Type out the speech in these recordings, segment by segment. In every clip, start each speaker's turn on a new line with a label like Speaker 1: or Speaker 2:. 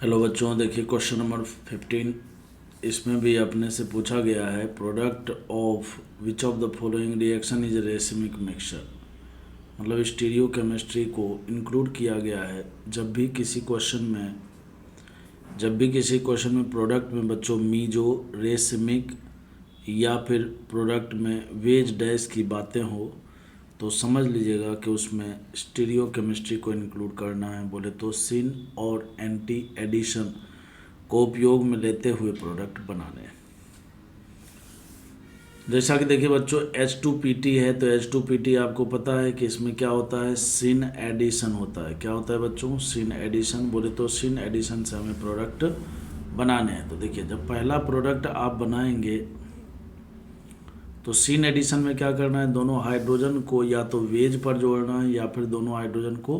Speaker 1: Hello बच्चों, देखिए question number 15। इसमें भी अपने से पूछा गया है product of which of the following reaction is racemic mixture. मतलब स्टीरियो केमिस्ट्री को इंक्लूड किया गया है जब भी किसी क्वेश्चन में प्रोडक्ट में बच्चों मीजो रेसिमिक या फिर प्रोडक्ट में वेज डैश की बातें हो तो समझ लीजिएगा कि उसमें स्टीरियो केमिस्ट्री को इंक्लूड करना है। बोले तो सिन और एंटी एडिशन को उपयोग में लेते हुए प्रोडक्ट बनाने हैं। जैसा कि देखिए बच्चों H2PT है तो H2PT आपको पता है कि इसमें क्या होता है, सिन एडिशन होता है। क्या होता है बच्चों, सिन एडिशन। बोले तो सिन एडिशन से हमें प्रोडक्ट बनाने हैं। तो देखिए जब पहला प्रोडक्ट आप बनाएंगे तो सिन एडिशन में क्या करना है, दोनों हाइड्रोजन को या तो वेज पर जोड़ना है या फिर दोनों हाइड्रोजन को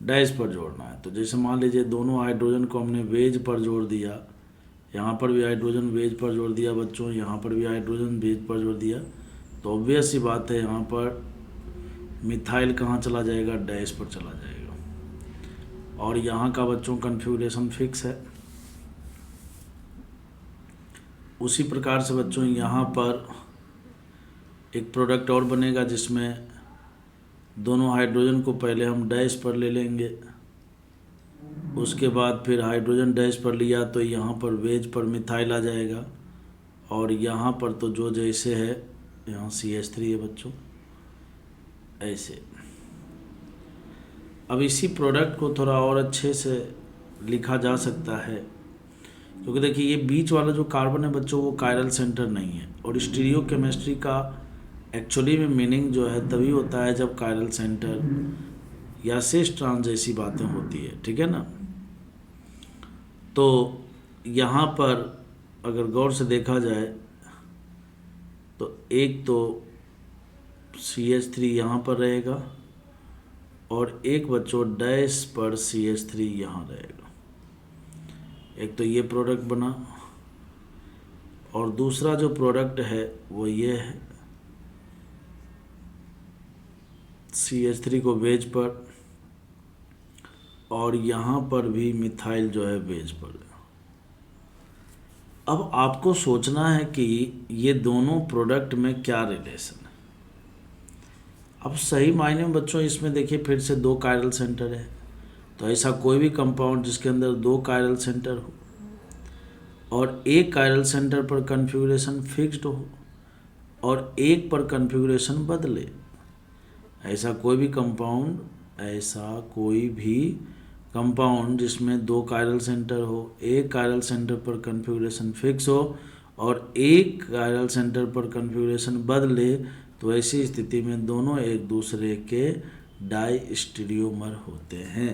Speaker 1: डैश पर जोड़ना है। तो जैसे मान लीजिए दोनों हाइड्रोजन को हमने वेज पर जोड़ दिया, यहाँ पर भी हाइड्रोजन वेज पर जोड़ दिया बच्चों, यहाँ पर भी हाइड्रोजन वेज पर जोड़ दिया, तो ऑब्वियस सी बात है यहाँ पर मिथाइल कहाँ चला जाएगा, डैश पर चला जाएगा। और यहाँ का बच्चों कन्फिगरेशन फिक्स है। उसी प्रकार से बच्चों यहाँ पर एक प्रोडक्ट और बनेगा जिसमें दोनों हाइड्रोजन को पहले हम डैश पर ले लेंगे, उसके बाद फिर हाइड्रोजन डैश पर लिया तो यहाँ पर वेज पर मिथाइल आ जाएगा। और यहाँ पर तो जो जैसे है, यहाँ CH3 है बच्चों, ऐसे। अब इसी प्रोडक्ट को थोड़ा और अच्छे से लिखा जा सकता है, क्योंकि देखिए ये बीच वाला जो कार्बन है बच्चों वो कायरल सेंटर नहीं है। और स्टीरियो केमिस्ट्री का एक्चुअली में मीनिंग जो है तभी होता है जब कायरल सेंटर या सिस ट्रांस जैसी बातें होती है, ठीक है ना। तो यहाँ पर अगर गौर से देखा जाए तो एक तो CH3 यहाँ पर रहेगा और एक बच्चों डैश पर CH3 यहाँ रहेगा। एक तो ये प्रोडक्ट बना और दूसरा जो प्रोडक्ट है वो ये है, CH3 को वेज पर और यहाँ पर भी मिथाइल जो है वेज पर। अब आपको सोचना है कि ये दोनों प्रोडक्ट में क्या रिलेशन है। अब सही मायने में बच्चों इसमें देखिए फिर से दो कायरल सेंटर है, तो ऐसा कोई भी कंपाउंड जिसके अंदर दो कायरल सेंटर हो और एक कायरल सेंटर पर कन्फिगरेशन फिक्स्ड हो और एक पर कन्फिगरेशन बदले, ऐसा कोई भी कंपाउंड जिसमें दो कायरल सेंटर हो, एक कायरल सेंटर पर कन्फिगरेशन फिक्स हो और एक कायरल सेंटर पर कन्फिगरेशन बदले, तो ऐसी स्थिति में दोनों एक दूसरे के डाइस्टीरियोमर होते हैं।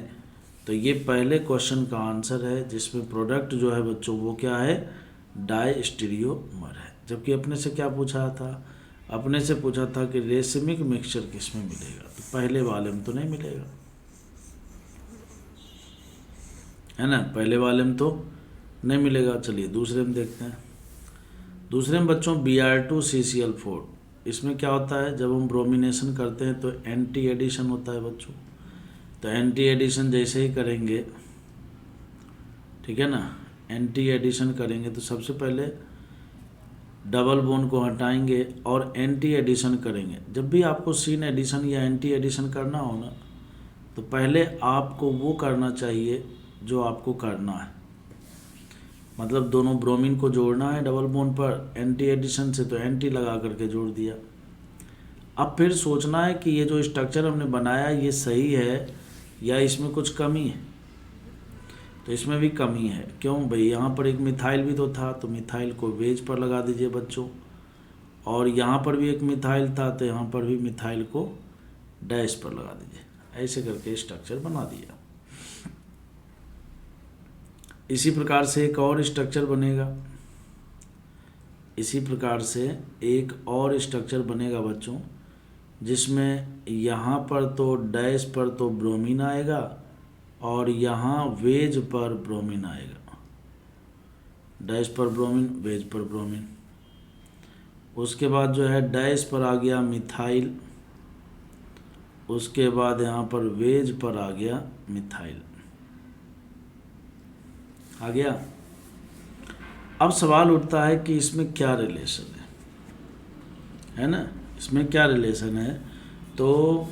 Speaker 1: तो ये पहले क्वेश्चन का आंसर है जिसमें प्रोडक्ट जो है बच्चों वो क्या है, डाइस्टीरियोमर है। जबकि अपने से क्या पूछा था, अपने से पूछा था कि रेसिमिक मिक्सचर किस में मिलेगा, तो पहले वाले में तो नहीं मिलेगा, है ना, पहले वाले में तो नहीं मिलेगा। चलिए दूसरे में देखते हैं। दूसरे में बच्चों Br2CCl4, इसमें क्या होता है, जब हम ब्रोमिनेशन करते हैं तो एंटी एडिशन होता है बच्चों। तो एंटी एडिशन जैसे ही करेंगे, ठीक है ना, एंटी एडिशन करेंगे तो सबसे पहले डबल बॉन्ड को हटाएंगे और एंटी एडिशन करेंगे। जब भी आपको सिन एडिशन या एंटी एडिशन करना हो ना, तो पहले आपको वो करना चाहिए जो आपको करना है। मतलब दोनों ब्रोमीन को जोड़ना है डबल बॉन्ड पर एंटी एडिशन से, तो एंटी लगा करके जोड़ दिया। अब फिर सोचना है कि ये जो स्ट्रक्चर हमने बनाया ये सही है या इसमें कुछ कमी है। तो इसमें भी कमी है, क्यों भाई, यहाँ पर एक मिथाइल भी तो था, तो मिथाइल को वेज पर लगा दीजिए बच्चों, और यहाँ पर भी एक मिथाइल था तो यहाँ पर भी मिथाइल को डैश पर लगा दीजिए। ऐसे करके स्ट्रक्चर बना दिया। इसी प्रकार से एक और स्ट्रक्चर बनेगा, इसी प्रकार से एक और स्ट्रक्चर बनेगा बच्चों, जिसमें यहाँ पर तो डैश पर तो ब्रोमीन आएगा और यहाँ वेज पर ब्रोमीन आएगा, डैश पर ब्रोमीन वेज पर ब्रोमीन। उसके बाद जो है डैश पर आ गया मिथाइल, उसके बाद यहाँ पर वेज पर आ गया मिथाइल। आ गया। अब सवाल उठता है कि इसमें क्या रिलेशन है ना, इसमें क्या रिलेशन है। तो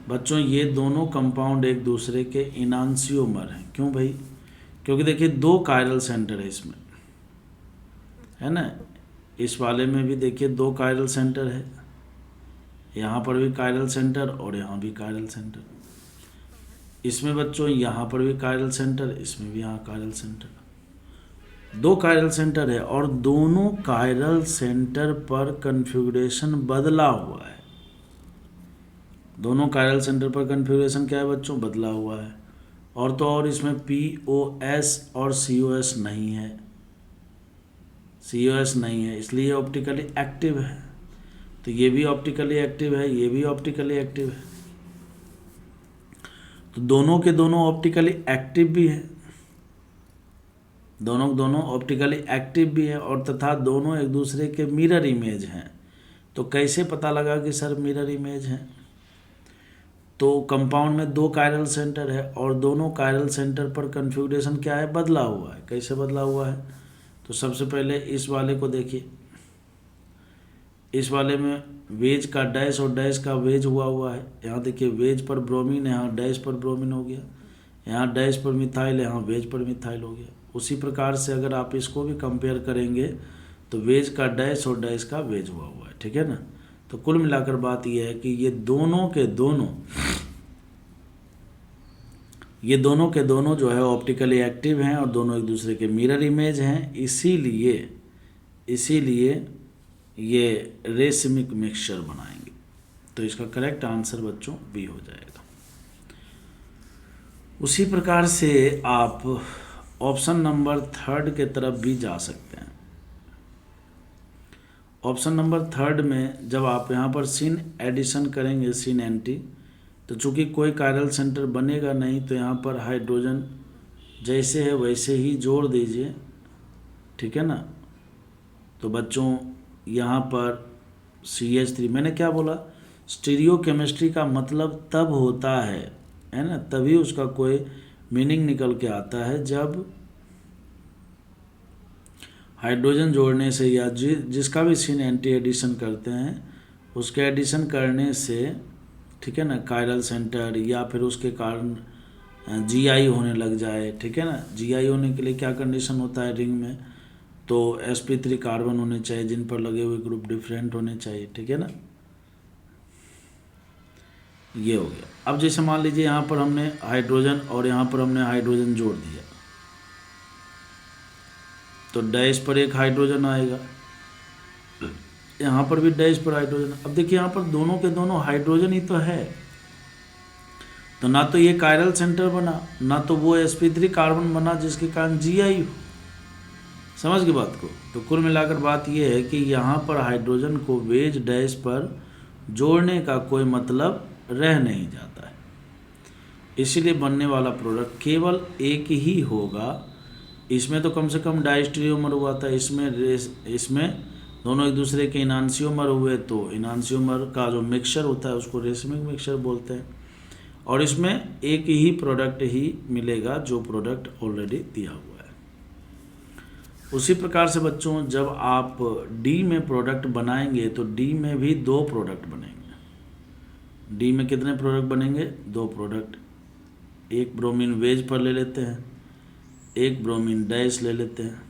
Speaker 1: बच्चों ये दोनों कंपाउंड एक दूसरे के इनांसियोमर हैं। क्यों भाई? क्योंकि देखिए दो कायरल सेंटर है इसमें, है ना। इस वाले में भी देखिए दो कायरल सेंटर है, यहाँ पर भी कायरल सेंटर और यहाँ भी कायरल सेंटर। इसमें बच्चों यहाँ पर भी कायरल सेंटर, इसमें भी यहाँ कायरल सेंटर। दो कायरल सेंटर है और दोनों कायरल सेंटर पर कन्फिगरेशन बदला हुआ है। दोनों कायरल सेंटर पर कन्फिगरेशन क्या है बच्चों? बदला हुआ है। और तो और इसमें POS और COS नहीं है, COS नहीं है, इसलिए ऑप्टिकली एक्टिव है। तो ये भी ऑप्टिकली एक्टिव है, ये भी ऑप्टिकली एक्टिव है। तो दोनों के दोनों ऑप्टिकली एक्टिव भी है, दोनों ऑप्टिकली एक्टिव भी है और तथा दोनों एक दूसरे के मिरर इमेज हैं। तो कैसे पता लगा कि सर मिरर इमेज हैं? तो कंपाउंड में दो कायरल सेंटर है और दोनों कायरल सेंटर पर कन्फिगरेशन क्या है? बदला हुआ है। कैसे बदला हुआ है? तो सबसे पहले इस वाले को देखिए, इस वाले में वेज का डैश और डैश का वेज हुआ है। यहाँ देखिए वेज पर ब्रोमीन है, यहाँ डैश पर ब्रोमीन हो गया, यहाँ डैश पर मिथाइल है, यहाँ वेज पर मिथाइल हो गया। उसी प्रकार से अगर आप इसको भी कंपेयर करेंगे तो वेज का डैश और डैश का वेज हुआ है, ठीक है ना। तो कुल मिलाकर बात यह है कि ये दोनों के दोनों जो है ऑप्टिकली एक्टिव हैं और दोनों एक दूसरे के मिरर इमेज हैं। इसीलिए ये रेसिमिक मिक्सचर बनाएंगे। तो इसका करेक्ट आंसर बच्चों बी हो जाएगा। उसी प्रकार से आप ऑप्शन नंबर 3 के तरफ भी जा सकते हैं। ऑप्शन नंबर 3 में जब आप यहाँ पर सिन एडिशन करेंगे, सिन एंटी, तो चूंकि कोई कायरल सेंटर बनेगा नहीं तो यहाँ पर हाइड्रोजन जैसे है वैसे ही जोड़ दीजिए, ठीक है ना। तो बच्चों यहाँ पर CH3, मैंने क्या बोला? स्टीरियो केमिस्ट्री का मतलब तब होता है ना, तभी उसका कोई मीनिंग निकल के आता है जब हाइड्रोजन जोड़ने से या जिसका भी सिन एंटी एडिशन करते हैं उसके एडिशन करने से, ठीक है ना, कायरल सेंटर या फिर उसके कारण GI होने लग जाए, ठीक है ना। GI होने के लिए क्या कंडीशन होता है रिंग में? तो sp3 कार्बन होने चाहिए जिन पर लगे हुए ग्रुप डिफरेंट होने चाहिए, ठीक है ना। ये हो गया। अब जैसे मान लीजिए यहाँ पर हमने हाइड्रोजन और यहाँ पर हमने हाइड्रोजन जोड़ दिया तो डैश पर एक हाइड्रोजन आएगा, यहाँ पर भी डैश पर हाइड्रोजन। अब देखिए यहाँ पर दोनों के दोनों हाइड्रोजन ही तो है, तो ना तो ये कायरल सेंटर बना, ना तो वो sp3 कार्बन बना जिसके कारण GI हो। समझ गए बात को? तो कुल मिलाकर बात ये है कि यहाँ पर हाइड्रोजन को वेज डैश पर जोड़ने का कोई मतलब रह नहीं जाता है, इसीलिए बनने वाला प्रोडक्ट केवल एक ही होगा। इसमें तो कम से कम डायस्टेरियोमर हुआ था, इसमें दोनों एक दूसरे के इनांसियोमर हुए, तो इनांसियोमर का जो मिक्सचर होता है उसको रेसिमिक मिक्सचर बोलते हैं। और इसमें एक ही प्रोडक्ट ही मिलेगा जो प्रोडक्ट ऑलरेडी दिया हुआ है। उसी प्रकार से बच्चों जब आप D में प्रोडक्ट बनाएंगे तो D में भी दो प्रोडक्ट बनेंगे। D में कितने प्रोडक्ट बनेंगे? दो प्रोडक्ट। एक ब्रोमीन वेज पर ले लेते हैं, एक ब्रोमीन डैश ले लेते हैं।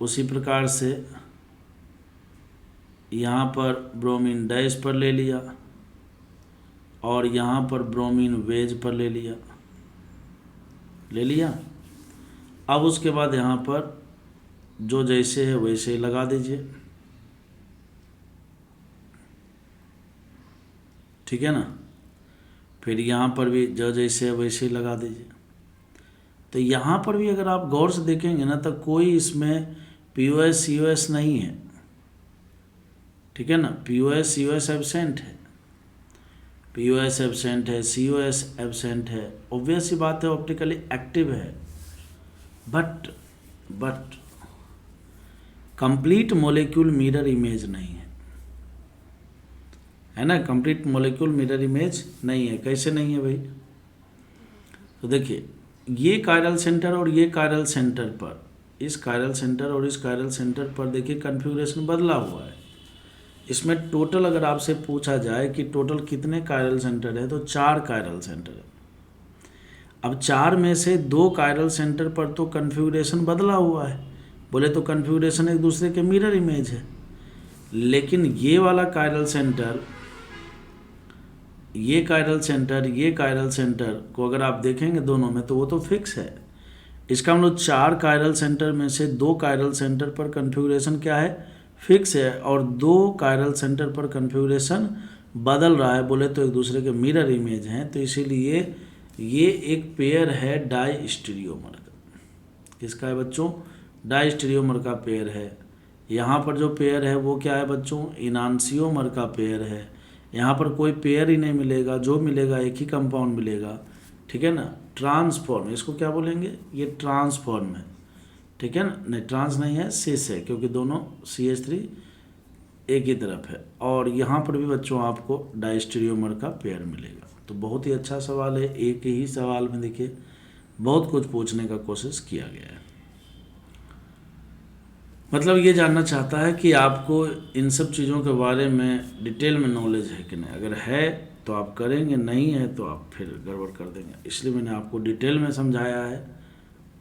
Speaker 1: उसी प्रकार से यहाँ पर ब्रोमीन डैश पर ले लिया और यहाँ पर ब्रोमीन वेज पर ले लिया। अब उसके बाद यहाँ पर जो जैसे है वैसे ही लगा दीजिए, ठीक है ना। फिर यहाँ पर भी जो जैसे है वैसे ही लगा दीजिए। तो यहाँ पर भी अगर आप गौर से देखेंगे ना तो कोई इसमें POS COS नहीं है, ठीक है ना। POS COS एब्सेंट है, POS एब्सेंट है, COS एब्सेंट है। ऑब्वियस सी बात है ऑप्टिकली एक्टिव है, but complete molecule mirror image नहीं है ना। कंप्लीट मॉलिक्यूल मिरर इमेज नहीं है। कैसे नहीं है भाई? तो देखिए ये कायरल सेंटर और ये कायरल सेंटर पर, इस कायरल सेंटर और इस कायरल सेंटर पर देखिए कन्फिग्रेशन बदला हुआ है। इसमें टोटल अगर आपसे पूछा जाए कि टोटल कितने कायरल सेंटर है तो 4 कायरल सेंटर है। अब 4 में से 2 कायरल सेंटर पर तो कन्फिग्रेशन बदला हुआ है, बोले तो कन्फिग्रेशन एक दूसरे के मिरर इमेज है। लेकिन ये वाला कायरल सेंटर, ये कायरल सेंटर, ये कायरल सेंटर को अगर आप देखेंगे दोनों में तो वो तो फिक्स है। इसका मतलब 4 कायरल सेंटर में से 2 कायरल सेंटर पर कन्फिग्रेशन क्या है, फिक्स है, और 2 कायरल सेंटर पर कन्फिग्रेशन बदल रहा है, बोले तो एक दूसरे के मिरर इमेज हैं। तो इसीलिए ये एक पेयर है डाई स्टीरियोमर का। किसका है बच्चों, डाई स्टीरियोमर का पेयर है। यहाँ पर जो पेयर है वो क्या है बच्चों, इनांसियोमर का पेयर है। यहाँ पर कोई पेयर ही नहीं मिलेगा, जो मिलेगा एक ही कंपाउंड मिलेगा, ठीक है ना। ट्रांसफॉर्म, इसको क्या बोलेंगे, ये ट्रांसफॉर्म है, ठीक है ना। नहीं ट्रांस नहीं है, सिस है, क्योंकि दोनों CH3 एक ही तरफ है। और यहाँ पर भी बच्चों आपको डायस्टीरियोमर का पेयर मिलेगा। तो बहुत ही अच्छा सवाल है, एक ही सवाल में देखिए बहुत कुछ पूछने का कोशिश किया गया है। मतलब ये जानना चाहता है कि आपको इन सब चीज़ों के बारे में डिटेल में नॉलेज है कि नहीं। अगर है तो आप करेंगे, नहीं है तो आप फिर गड़बड़ कर देंगे। इसलिए मैंने आपको डिटेल में समझाया है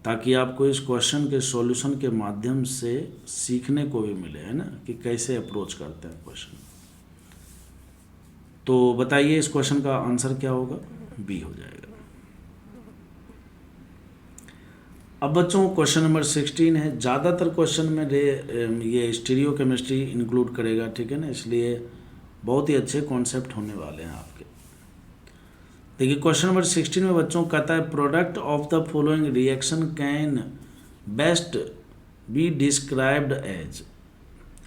Speaker 1: ताकि आपको इस क्वेश्चन के सॉल्यूशन के माध्यम से सीखने को भी मिले, है ना, कि कैसे अप्रोच करते हैं क्वेश्चन। तो बताइए इस क्वेश्चन का आंसर क्या होगा, बी हो जाएगा। अब बच्चों क्वेश्चन नंबर 16 है। ज़्यादातर क्वेश्चन में ये स्टीरियो केमिस्ट्री इंक्लूड करेगा, ठीक है ना, इसलिए बहुत ही अच्छे कॉन्सेप्ट होने वाले हैं आपके। देखिए क्वेश्चन नंबर 16 में बच्चों कहता है product of the following reaction can best be described as,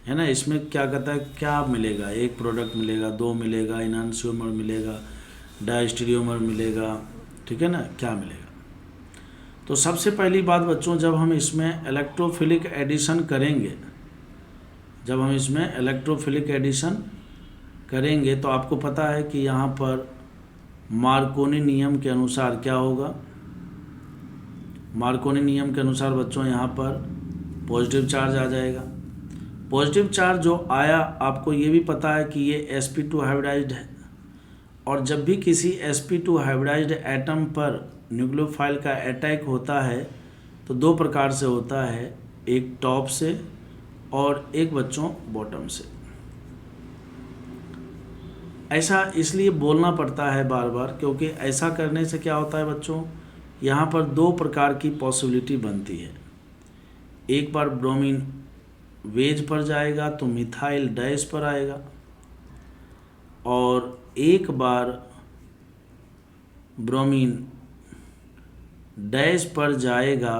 Speaker 1: है ना। इसमें क्या कहता है, क्या मिलेगा, एक प्रोडक्ट मिलेगा, 2 मिलेगा, इनांसियोमर मिलेगा, डायस्टीरियोमर मिलेगा, ठीक है ना, क्या मिलेगा। तो सबसे पहली बात बच्चों, जब हम इसमें इलेक्ट्रोफिलिक एडिशन करेंगे, जब हम इसमें इलेक्ट्रोफिलिक एडिशन करेंगे तो आपको पता है कि यहाँ पर मार्कोनी नियम के अनुसार क्या होगा। मार्कोनी नियम के अनुसार बच्चों यहाँ पर पॉजिटिव चार्ज आ जाएगा। पॉजिटिव चार्ज जो आया, आपको ये भी पता है कि ये sp2 हाइब्रिडाइज्ड है, और जब भी किसी sp2 हाइब्रिडाइज्ड एटम पर न्यूक्लियोफाइल का अटैक होता है तो 2 प्रकार से होता है, एक टॉप से और एक बच्चों बॉटम से। ऐसा इसलिए बोलना पड़ता है बार बार, क्योंकि ऐसा करने से क्या होता है बच्चों, यहाँ पर 2 प्रकार की पॉसिबिलिटी बनती है। एक बार ब्रोमीन वेज पर जाएगा तो मिथाइल डैश पर आएगा, और एक बार ब्रोमीन डैश पर जाएगा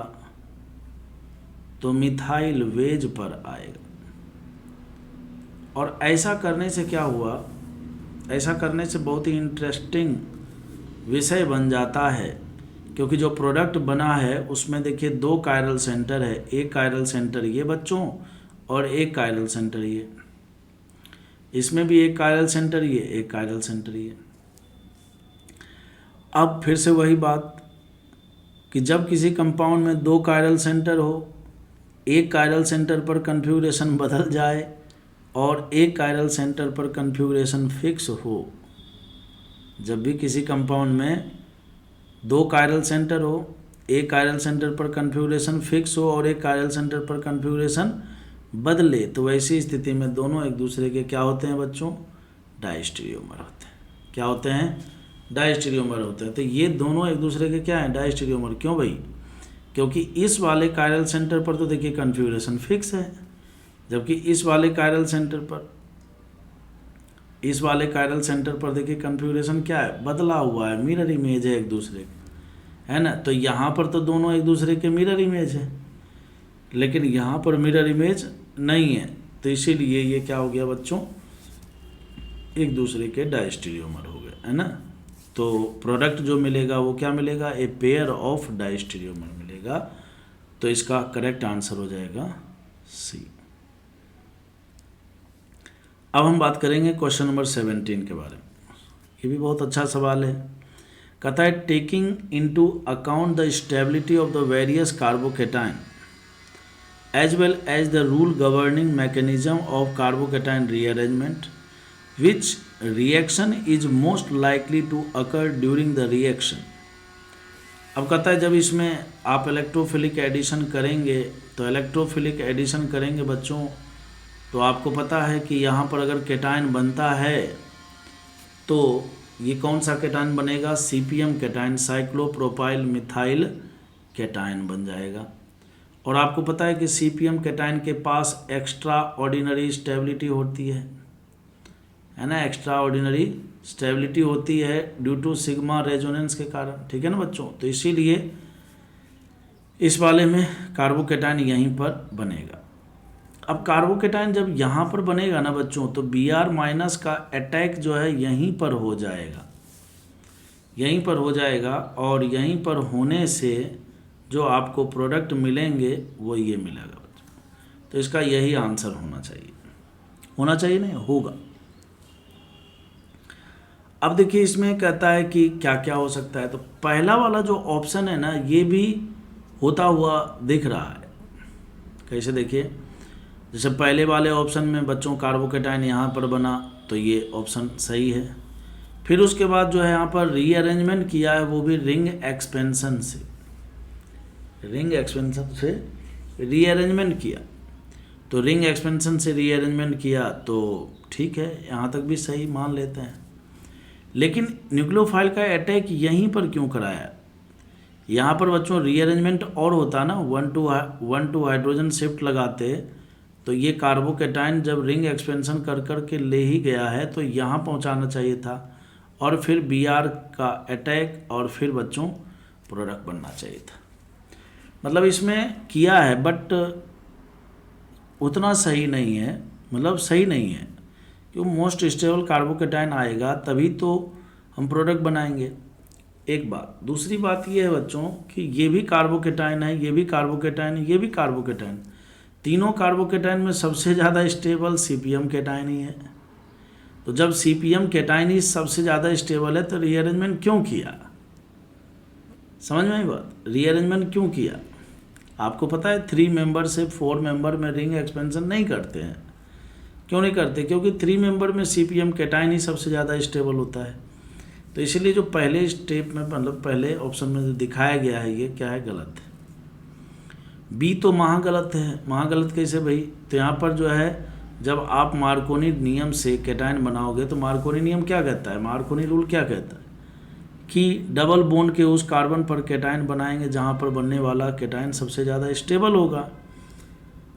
Speaker 1: तो मिथाइल वेज पर आएगा। और ऐसा करने से क्या हुआ, ऐसा करने से बहुत ही इंटरेस्टिंग विषय बन जाता है, क्योंकि जो प्रोडक्ट बना है उसमें देखिए 2 कायरल सेंटर है, एक कायरल सेंटर ये बच्चों और एक कायरल सेंटर ये, इसमें भी एक कायरल सेंटर ये, एक कायरल सेंटर ये। अब फिर से वही बात कि जब किसी कंपाउंड में 2 कायरल सेंटर हो, एक कायरल सेंटर पर कन्फिग्रेशन बदल जाए और एक कायरल सेंटर पर कन्फिग्रेशन फिक्स हो, जब भी किसी कंपाउंड में 2 कायरल सेंटर हो, एक कायरल सेंटर पर कन्फिग्रेशन फिक्स हो और एक कायरल सेंटर पर कन्फिग्रेशन बदले, तो वैसी स्थिति में दोनों एक दूसरे के क्या होते हैं बच्चों, डायस्टीरियोमर होते हैं। क्या होते हैं, डायस्टीरियोमर होते हैं। तो ये दोनों एक दूसरे के क्या हैं, डायस्टीरियोमर। क्यों भाई, क्योंकि इस वाले कायरल सेंटर पर तो देखिए कन्फिग्रेशन फिक्स है, जबकि इस वाले कायरल सेंटर पर, इस वाले कायरल सेंटर पर देखिए कन्फिग्रेशन क्या है, बदला हुआ है, मिरर इमेज है एक दूसरे, है ना। तो यहाँ पर तो दोनों एक दूसरे के मिरर इमेज है, लेकिन यहाँ पर मिरर इमेज नहीं है, तो इसीलिए ये क्या हो गया बच्चों, एक दूसरे के डायस्टीरियोमर हो गए, है ना। तो प्रोडक्ट जो मिलेगा वो क्या मिलेगा, ए पेयर ऑफ डायस्टीरियोमर मिलेगा। तो इसका करेक्ट आंसर हो जाएगा सी। अब हम बात करेंगे क्वेश्चन नंबर 17 के बारे में। ये भी बहुत अच्छा सवाल है। कहता है taking into account the stability of the various carbocation as well as the rule governing mechanism of carbocation rearrangement, which reaction is most likely to occur during the reaction. अब कहता है जब इसमें आप इलेक्ट्रोफिलिक एडिशन करेंगे तो electrophilic addition करेंगे बच्चों, तो आपको पता है कि यहाँ पर अगर केटाइन बनता है तो ये कौन सा केटाइन बनेगा, CPM cation, cyclopropyl methyl cation बन जाएगा। और आपको पता है कि CPM केटाइन के पास एक्स्ट्रा ऑर्डिनरी स्टेबिलिटी होती है ना, एक्स्ट्रा ऑर्डिनरी स्टेबिलिटी होती है ड्यू टू सिग्मा रेजोनेंस के कारण, ठीक है ना बच्चों। तो इसीलिए इस वाले में कार्बोकेटाइन यहीं पर बनेगा। अब कार्बोकेटाइन जब यहाँ पर बनेगा ना बच्चों, तो Br माइनस का अटैक जो है यहीं पर हो जाएगा, यहीं पर हो जाएगा, और यहीं पर होने से जो आपको प्रोडक्ट मिलेंगे वो ये मिलेगा बच्चों। तो इसका यही आंसर होना चाहिए, होना चाहिए नहीं, होगा। अब देखिए इसमें कहता है कि क्या क्या हो सकता है। तो पहला वाला जो ऑप्शन है ना, ये भी होता हुआ दिख रहा है। कैसे देखिए, जैसे पहले वाले ऑप्शन में बच्चों कार्बोकेटाइन यहाँ पर बना, तो ये ऑप्शन सही है। फिर उसके बाद जो है यहाँ पर रीअरेंजमेंट किया है, वो भी रिंग एक्सपेंशन से, रिंग एक्सपेंशन से रीअरेंजमेंट किया। तो रिंग एक्सपेंशन से रीअरेंजमेंट किया तो ठीक है, यहाँ तक भी सही मान लेते हैं। लेकिन न्यूक्लियोफाइल का अटैक यहीं पर क्यों कराया? यहाँ पर बच्चों रीअरेंजमेंट और होता ना, 1 to हाइड्रोजन शिफ्ट लगाते, तो ये कार्बोकेटाइन जब रिंग एक्सपेंशन कर कर के ले ही गया है तो यहाँ पहुँचाना चाहिए था, और फिर Br का अटैक, और फिर बच्चों प्रोडक्ट बनना चाहिए था। मतलब इसमें किया है बट उतना सही नहीं है, मतलब सही नहीं है, क्यों मोस्ट स्टेबल कार्बोकेटाइन आएगा तभी तो हम प्रोडक्ट बनाएंगे, एक बात। दूसरी बात ये है बच्चों कि ये भी कार्बोकेटाइन है, ये भी कार्बोकेटाइन है, ये भी कार्बोकेटाइन, तीनों कार्बोकेटाइन में सबसे ज़्यादा स्टेबल CPM केटाइन ही है। तो जब CPM केटाइन ही सबसे ज़्यादा स्टेबल है तो रीअरेंजमेंट क्यों किया? समझ में आई बात? रीअरेंजमेंट क्यों किया? आपको पता है 3 मेंबर से 4 मेंबर में रिंग एक्सपेंशन नहीं करते हैं। क्यों नहीं करते? क्योंकि 3 मेंबर में CPM केटाइन ही सबसे ज़्यादा स्टेबल होता है। तो इसीलिए जो पहले स्टेप में, मतलब पहले ऑप्शन में जो दिखाया गया है, ये क्या है, गलत है। B तो महागलत है। महागलत कैसे भाई? तो यहाँ पर जो है जब आप मार्कोनी नियम से केटाइन बनाओगे तो मार्कोनी नियम क्या कहता है, मार्कोनी रूल क्या कहता है कि डबल बॉन्ड के उस कार्बन पर केटाइन बनाएंगे जहाँ पर बनने वाला केटाइन सबसे ज़्यादा स्टेबल होगा।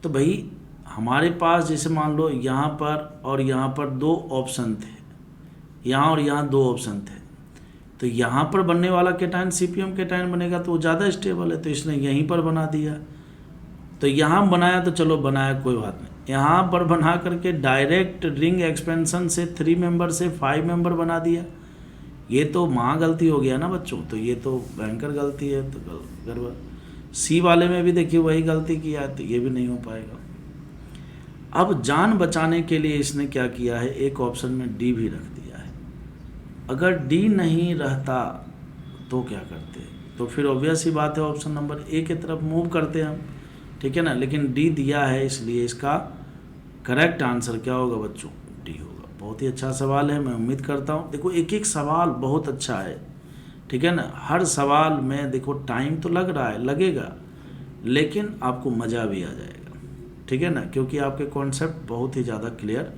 Speaker 1: तो भाई हमारे पास जैसे मान लो यहाँ पर और यहाँ पर 2 ऑप्शन थे, यहाँ और यहाँ 2 ऑप्शन थे, तो यहाँ पर बनने वाला केटाइन CPM केटाइन बनेगा तो वो ज़्यादा स्टेबल है, तो इसने यहीं पर बना दिया। तो यहाँ बनाया तो चलो बनाया, कोई बात नहीं। यहाँ पर बना करके डायरेक्ट रिंग एक्सपेंशन से 3 मेंबर से 5 मेंबर बना दिया, ये तो महा गलती हो गया ना बच्चों। तो ये तो भयंकर गलती है। तो गड़बड़। C वाले में भी देखिए वही गलती किया है, तो ये भी नहीं हो पाएगा। अब जान बचाने के लिए इसने क्या किया है, एक ऑप्शन में D भी रख दिया है। अगर D नहीं रहता तो क्या करते? तो फिर ऑब्वियस ही बात है ऑप्शन नंबर A की तरफ मूव करते हम, ठीक है ना। लेकिन D दिया है, इसलिए इसका करेक्ट आंसर क्या होगा बच्चों? D होगा। बहुत ही अच्छा सवाल है, मैं उम्मीद करता हूँ। देखो एक एक सवाल बहुत अच्छा है, ठीक है ना। हर सवाल में देखो टाइम तो लग रहा है, लगेगा, लेकिन आपको मज़ा भी आ जाएगा, ठीक है ना, क्योंकि आपके कॉन्सेप्ट बहुत ही ज़्यादा क्लियर